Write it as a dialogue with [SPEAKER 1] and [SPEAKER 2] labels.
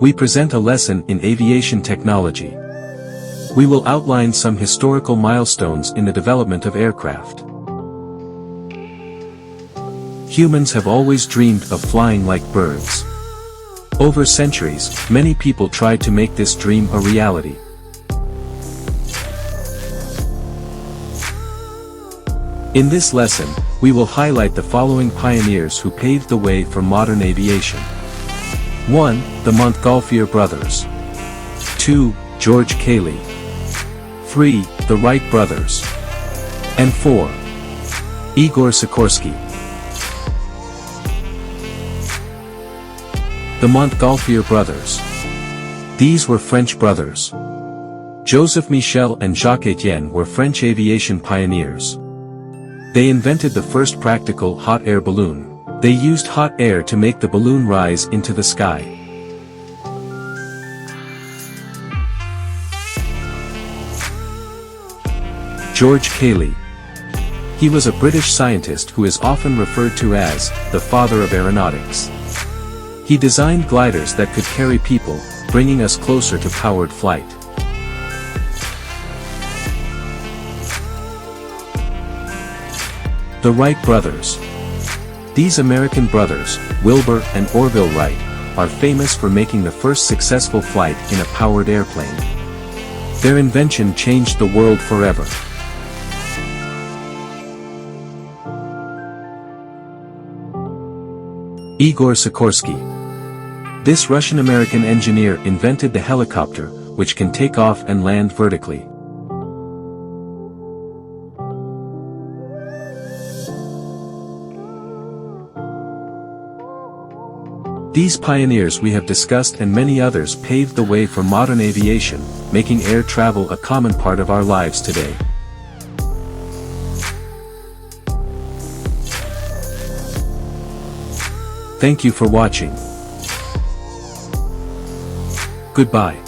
[SPEAKER 1] We present a lesson in aviation technology. We will outline some historical milestones in the development of aircraft. Humans have always dreamed of flying like birds. Over centuries, many people tried to make this dream a reality. In this lesson, we will highlight the following pioneers who paved the way for modern aviation. 1. The Montgolfier Brothers. 2. George Cayley. 3. The Wright Brothers. And 4. Igor Sikorsky. The Montgolfier Brothers. These were French brothers. Joseph Michel and Jacques Etienne were French aviation pioneers. They invented the first practical hot air balloon. They used hot air to make the balloon rise into the sky. George Cayley. He was a British scientist who is often referred to as the father of aeronautics. He designed gliders that could carry people, bringing us closer to powered flight. The Wright Brothers. These American brothers, Wilbur and Orville Wright, are famous for making the first successful flight in a powered airplane. Their invention changed the world forever. Igor Sikorsky. This Russian-American engineer invented the helicopter, which can take off and land vertically. These pioneers we have discussed and many others paved the way for modern aviation, making air travel a common part of our lives today. Thank you for watching. Goodbye.